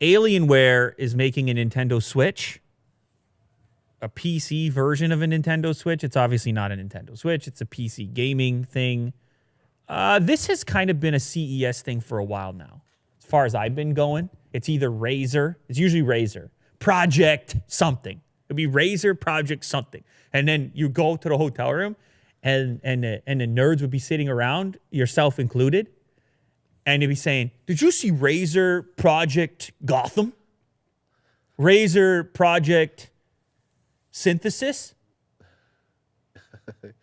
Alienware is making a Nintendo Switch, a PC version of a Nintendo Switch. It's obviously not a Nintendo Switch. It's a PC gaming thing. This has kind of been a CES thing for a while now. As far as I've been going, it's either Razer. It's usually Razer. Project something. It'd be Razer Project something. And then you go to the hotel room and the nerds would be sitting around, yourself included, and they'd be saying, did you see Razer Project Gotham? Razer Project Synthesis?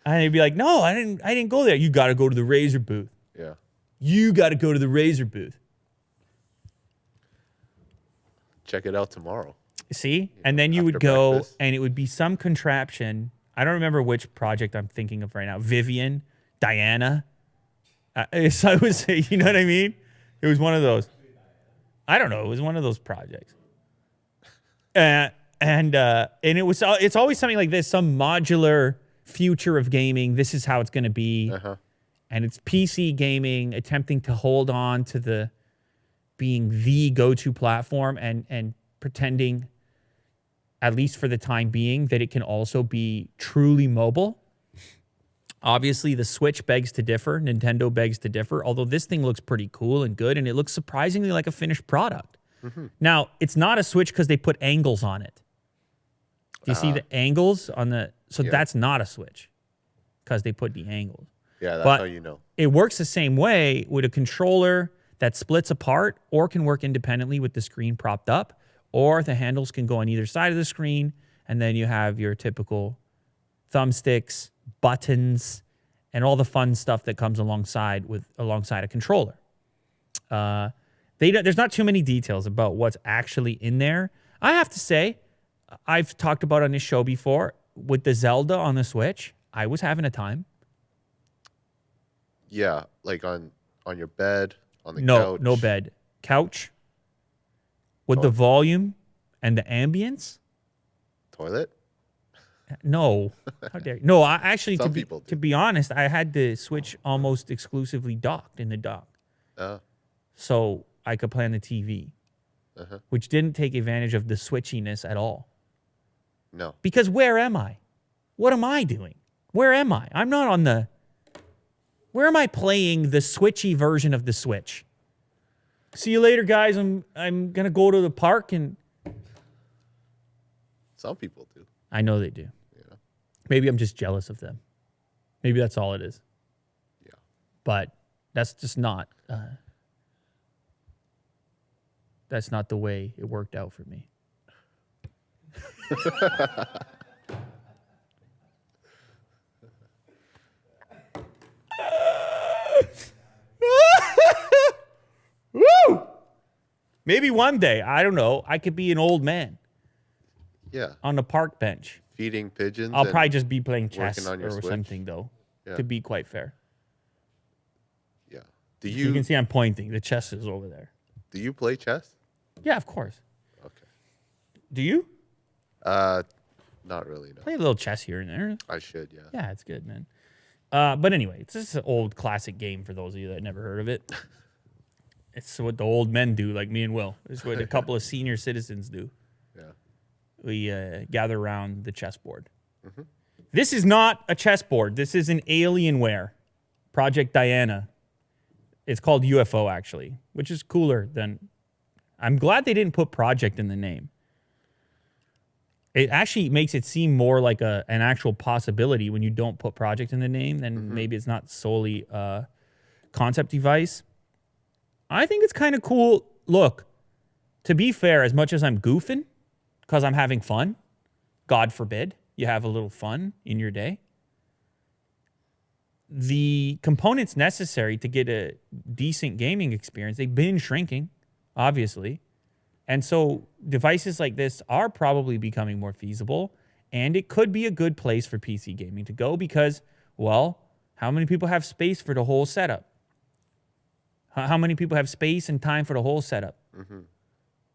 And they'd be like, no, I didn't go there. You got to go to the Razer booth. Yeah. You got to go to the Razer booth. Check it out tomorrow. See? And then you would go, and it would be some contraption. I don't remember which project I'm thinking of right now. Vivian, Diana. So I would say, you know what I mean? It was one of those. I don't know. It was one of those projects. And it's always something like this, some modular future of gaming. This is how it's going to be. Uh-huh. And it's PC gaming attempting to hold on to being the go-to platform and pretending, at least for the time being, that it can also be truly mobile. Obviously, the Switch begs to differ. Nintendo begs to differ, although this thing looks pretty cool and good, and it looks surprisingly like a finished product. Mm-hmm. Now, it's not a Switch because they put angles on it. Do you see the angles on the... So that's not a Switch because they put the angles. Yeah, that's how you know. It works the same way with a controller that splits apart or can work independently with the screen propped up, or the handles can go on either side of the screen, and then you have your typical thumbsticks, buttons, and all the fun stuff that comes alongside a controller. There's not too many details about what's actually in there. I have to say, I've talked about on this show before, with the Zelda on the Switch, I was having a time. Yeah, like on your bed, on the couch. No bed. Couch with the volume and the ambience. Toilet? No. How dare you? No, I actually, to be honest, I had the Switch almost exclusively docked in the dock. So I could play on the TV, which didn't take advantage of the switchiness at all. No. Because where am I? What am I doing? Where am I? I'm not on the... Where am I playing the Switchy version of the Switch? See you later, guys. I'm going to go to the park and... Some people do. I know they do. Yeah. Maybe I'm just jealous of them. Maybe that's all it is. Yeah. But that's just not... that's not the way it worked out for me. Woo! Maybe one day, I don't know, I could be an old man. Yeah. On the park bench. Feeding pigeons. I'll probably just be playing chess or Switch. something, though, to be quite fair. Yeah. You can see I'm pointing. The chess is over there. Do you play chess? Yeah, of course. Okay. Do you? Not really, no. Play a little chess here and there. I should, yeah. Yeah, it's good, man. But anyway, it's just an old classic game for those of you that never heard of it. It's what the old men do, like me and Will. It's what a couple of senior citizens do. Yeah. We gather around the chessboard. Mm-hmm. This is not a chessboard. This is an Alienware Project Diana. It's called UFO, actually, which is cooler than... I'm glad they didn't put Project in the name. It actually makes it seem more like an actual possibility when you don't put Project in the name, then maybe it's not solely a concept device. I think it's kind of cool. Look, to be fair, as much as I'm goofing, because I'm having fun, God forbid you have a little fun in your day, the components necessary to get a decent gaming experience, they've been shrinking, obviously. And so devices like this are probably becoming more feasible, and it could be a good place for PC gaming to go because, well, how many people have space for the whole setup? How many people have space and time for the whole setup? Mm-hmm.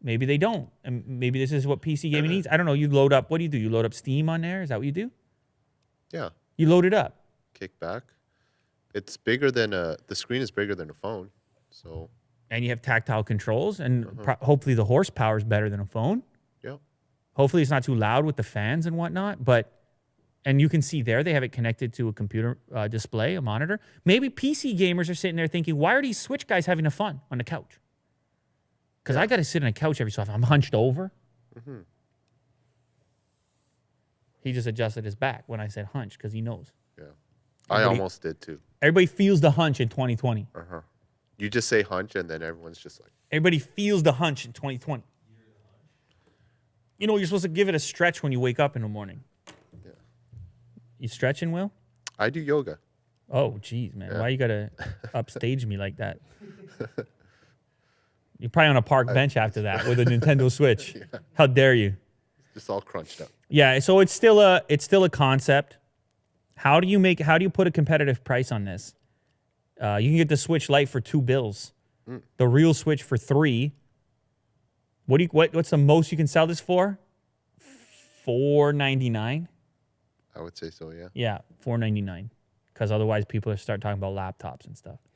Maybe they don't. And maybe this is what PC gaming needs. I don't know. You load up. What do? You load up Steam on there? Is that what you do? Yeah. You load it up. Kick back. It's bigger than the screen is bigger than a phone. So. and you have tactile controls, and hopefully the horsepower is better than a phone. Yep. Hopefully it's not too loud with the fans and whatnot, and you can see there they have it connected to a computer display, a monitor. Maybe PC gamers are sitting there thinking, why are these Switch guys having a fun on the couch? Because I got to sit on a couch every so often. I'm hunched over. He just adjusted his back when I said hunch because he knows. Yeah. I almost did too. Everybody feels the hunch in 2020. You just say hunch and then everyone's just like. Everybody feels the hunch in 2020. You know, you're supposed to give it a stretch when you wake up in the morning. Yeah. You stretching, Will? I do yoga. Oh, geez, man. Why you got to upstage me like that? You're probably on a park bench after that with a Nintendo Switch. How dare you? Just all crunched up. Yeah, so it's still a concept. How do you put a competitive price on this? You can get the Switch Lite for $2. The real Switch for $3. What's the most you can sell this for? $4.99. I would say so, yeah. Yeah, $4.99. Because otherwise people start talking about laptops and stuff.